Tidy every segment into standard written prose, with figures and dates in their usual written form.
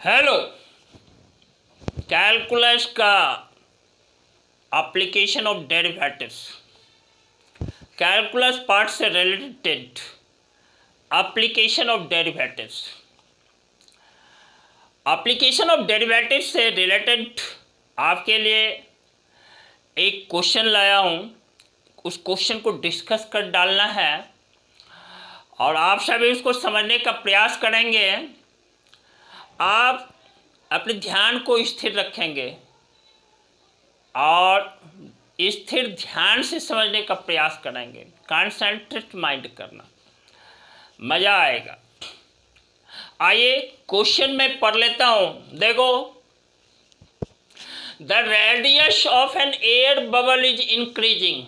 Hello, calculus का application of derivatives, calculus part से related application of derivatives, application of derivatives से related आपके लिए एक क्वेश्चन लाया हूँ। उस क्वेश्चन को डिस्कस कर डालना है और आप सभी उसको समझने का प्रयास करेंगे। आप अपने ध्यान को स्थिर रखेंगे और स्थिर ध्यान से समझने का प्रयास करेंगे। कॉन्सेंट्रेट माइंड करना, मज़ा आएगा। आइए क्वेश्चन में पढ़ लेता हूँ। देखो, the radius of an air bubble is increasing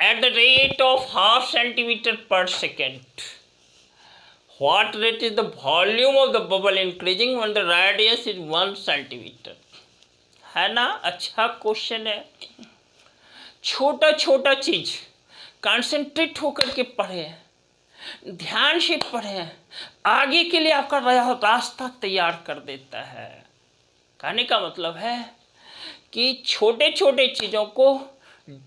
at the rate of half centimeter per second. What rate is the volume of the bubble increasing when the radius is 1 centimeter? है ना, अच्छा question है। छोटा छोटा चीज concentrate होकर के पढ़े, ध्यान से पढ़े, आगे के लिए आपका रास्ता तैयार कर देता है। कहने का मतलब है कि छोटे छोटे चीज़ों को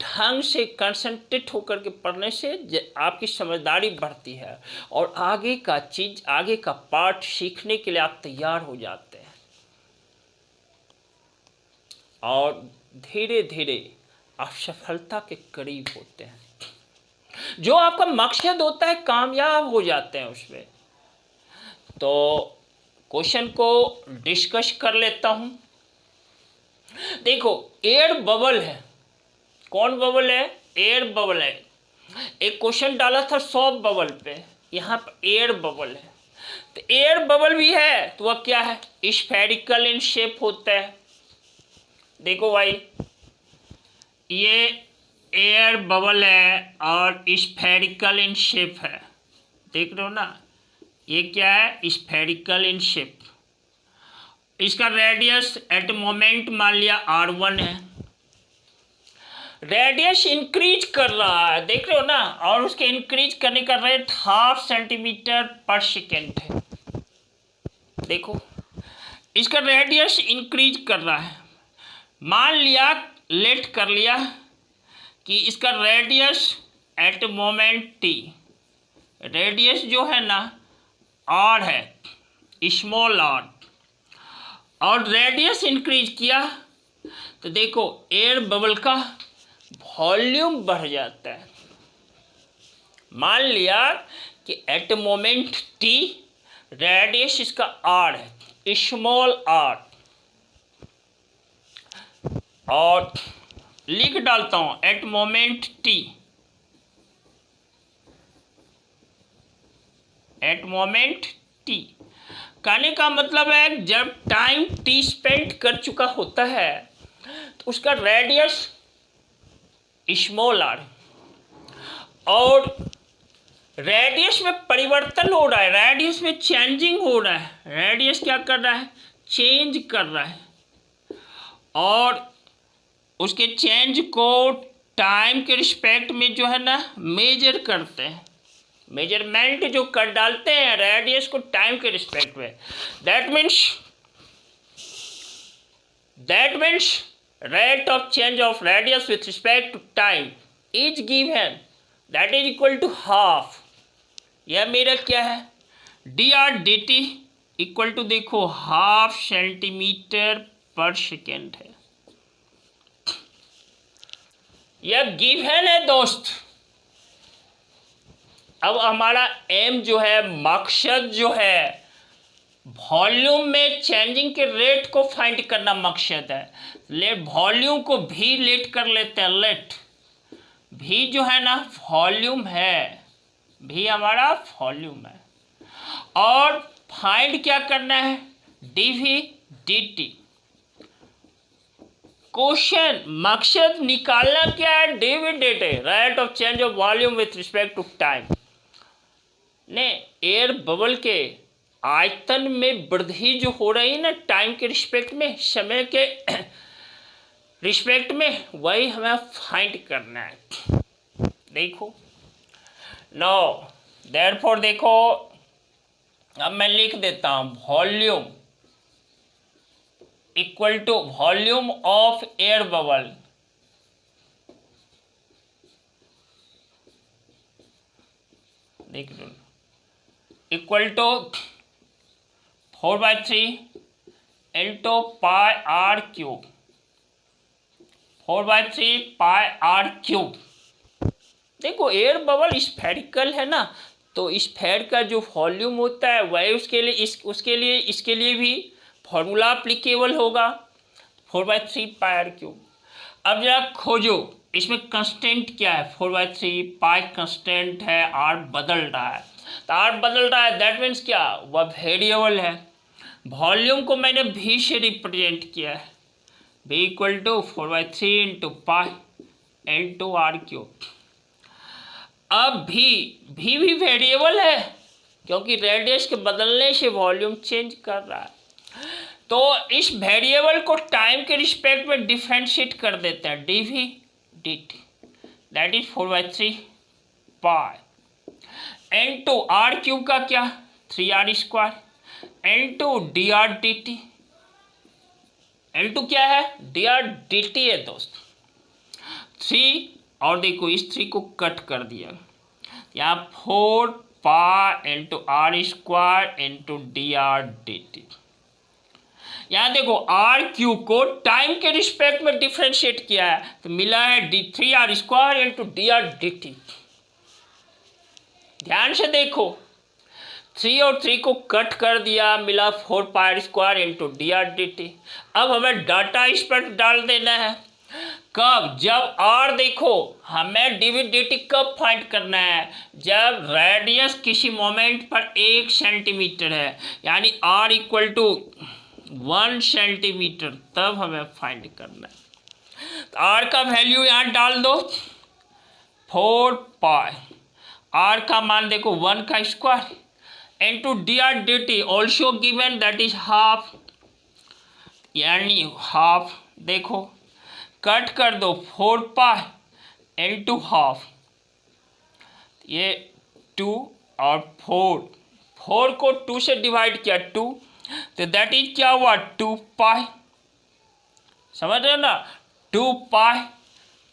ढंग से कंसंट्रेट होकर के पढ़ने से आपकी समझदारी बढ़ती है और आगे का चीज़, आगे का पाठ सीखने के लिए आप तैयार हो जाते हैं और धीरे धीरे आप सफलता के करीब होते हैं। जो आपका मकसद होता है, कामयाब हो जाते हैं उसमें। तो क्वेश्चन को डिस्कस कर लेता हूं। देखो, एयर बबल है। कौन बबल है? एयर बबल है। एक क्वेश्चन डाला था सॉफ्ट बबल पे, यहाँ पर एयर बबल है। तो एयर बबल भी है तो वह क्या है? स्फेरिकल इन शेप होता है। देखो भाई, ये एयर बबल है और स्फेरिकल इन शेप है। देख रहे हो ना, ये क्या है? Spherical in shape. इसका रेडियस एट मोमेंट मान लिया r1 है। रेडियस इंक्रीज कर रहा है, देख रहे हो ना, और उसके इंक्रीज करने का rate half centimetre per second है। देखो, इसका रेडियस इंक्रीज कर रहा है। मान लिया, लेट कर लिया कि इसका radius at moment t, radius जो है ना r है, स्मॉल r, और रेडियस इंक्रीज किया तो देखो एयर बबल का वॉल्यूम बढ़ जाता है। मान लिया कि एट मोमेंट t रेडियस इसका r है, स्मॉल r, और लिख डालता हूं at moment t, at moment t। कहने का मतलब है जब टाइम t स्पेंड कर चुका होता है तो उसका रेडियस स्मॉल r, और रेडियस में परिवर्तन हो रहा है, रेडियस में चेंजिंग हो रहा है। रेडियस क्या कर रहा है? चेंज कर रहा है, और उसके चेंज को टाइम के रिस्पेक्ट में जो है ना मेजर करते हैं। मेजरमेंट जो कर डालते हैं रेडियस को टाइम के रिस्पेक्ट में, that means rate of change of radius with respect to time is given, that is equal to half। यह मेरा क्या है? dr dt इक्वल टू, देखो, हाफ सेंटीमीटर पर सेकेंड है। यह गिवन है दोस्त। अब हमारा एम जो है, मकसद जो है, वॉल्यूम में चेंजिंग के रेट को फाइंड करना मकसद है। ले वॉल्यूम को भी लेट कर लेते हैं। लेट भी जो है ना वॉल्यूम है, भी हमारा वॉल्यूम है, और फाइंड क्या करना है? dv dt। क्वेश्चन मकसद निकालना क्या है? dv dt, rate of change of volume with respect to time. ने एयर बबल के आयतन में वृद्धि जो हो रही है ना टाइम के रिस्पेक्ट में, समय के रिस्पेक्ट में, वही हमें फाइंड करना है। देखो नो, देयरफॉर देखो, अब मैं लिख देता हूँ volume equal to volume of air bubble, देख लो, equal to 4/3 into pi r cube, 4/3 pi r cube. देखो एयर बबल स्फेरिकल है ना, तो स्फेयर का जो वॉल्यूम होता है वही इसके लिए भी फॉर्मूला अप्लीकेबल होगा, 4/3 पाई आर क्यूब। अब जरा खोजो इसमें कंस्टेंट क्या है, 4/3 पाई कंस्टेंट है, आर बदल रहा है, तो आर बदल रहा है दैट मीन्स क्या, वह वेरिएबल है। वॉल्यूम को मैंने भी से रिप्रेजेंट किया है, भी equal to 4/3 into pi into r cube. अब भी वेरिएबल है क्योंकि रेडियस के बदलने से वॉल्यूम चेंज कर रहा है, तो इस वेरिएबल को टाइम के रिस्पेक्ट में डिफरेंशिएट कर देते हैं, d v d t, that is 4/3 pi into r cube का क्या 3r² into d r d t, into क्या है डी आर डी टी है दोस्त, 3 और देखो इस 3 को कट कर दिया, यहाँ 4 pi into r² into d r d T. यहाँ देखो आर क्यू को टाइम के रिस्पेक्ट में डिफ्रेंशिएट किया है तो मिला है d3r² into d r d T. ध्यान से देखो 3 और 3 को कट कर दिया, मिला 4 pi into d r d t. अब हमें डाटा इस पर डाल देना है, कब, जब आर देखो हमें डी वी डी टी कब फाइंड करना है, जब रेडियस किसी मोमेंट पर 1 सेंटीमीटर है, यानी आर इक्वल टू 1 सेंटीमीटर, तब हमें फाइंड करना है। तो आर का वैल्यू यहाँ डाल दो 4 पाई, आर का मान देखो 1 का square into d r d T also given that is half, यानी हाफ, देखो कट कर दो 4 पाई इंटू हाफ, ये 2 और 4 को 2 से डिवाइड किया 2, तो दैट इज क्या हुआ 2 पाई, समझ रहे हो ना, 2 pi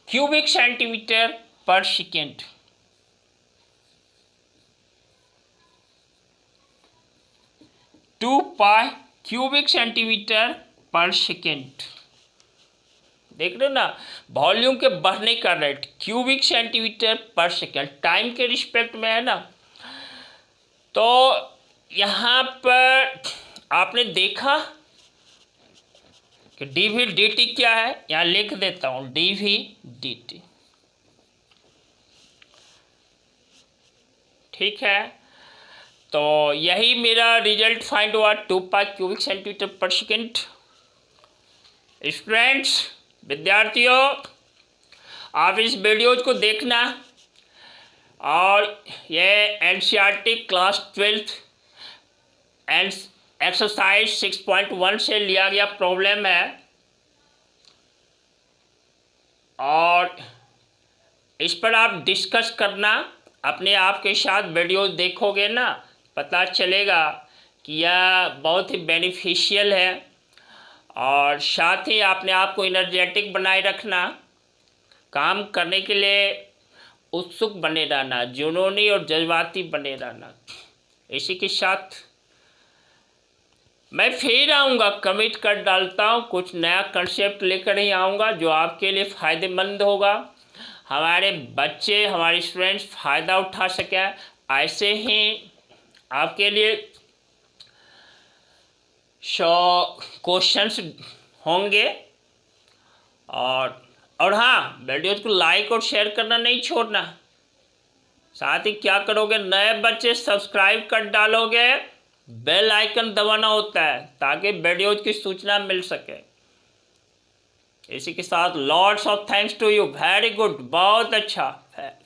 cubic centimetre per second. Two pi cubic centimetre per second, देख रहे हो ना, वॉल्यूम के बढ़ने का rate cubic centimetre per second, time के रिस्पेक्ट में है ना। तो यहाँ पर आपने देखा कि डी वी डी टी क्या है, यहाँ लिख देता हूँ डी वी डी टी, ठीक है। तो यही मेरा रिजल्ट फाइंड हुआ 2 pi cubic centimetre per second. Students, विद्यार्थियों, आप इस वीडियोज को देखना, और ये एनसीईआरटी क्लास 12 एंड एक्सरसाइज 6.1 से लिया गया प्रॉब्लम है, और इस पर आप डिस्कस करना अपने आप के साथ, वीडियो देखोगे ना पता चलेगा कि यह बहुत ही बेनिफिशियल है, और साथ ही अपने आप को एनर्जेटिक बनाए रखना, काम करने के लिए उत्सुक बने रहना, जुनूनी और जज्बाती बने रहना। इसी के साथ मैं फिर आऊँगा, कमिट कर डालता हूँ, कुछ नया कंसेप्ट लेकर ही आऊँगा जो आपके लिए फ़ायदेमंद होगा, हमारे बच्चे, हमारे स्टूडेंट्स फ़ायदा उठा सके। ऐसे ही आपके लिए 100 क्वेश्चंस होंगे, और हाँ, वीडियोज़ को लाइक और शेयर करना नहीं छोड़ना। साथ ही क्या करोगे, नए बच्चे सब्सक्राइब कर डालोगे, बेल आइकन दबाना होता है ताकि वीडियोज़ की सूचना मिल सके। इसी के साथ lots of thanks to you, very good, बहुत अच्छा है।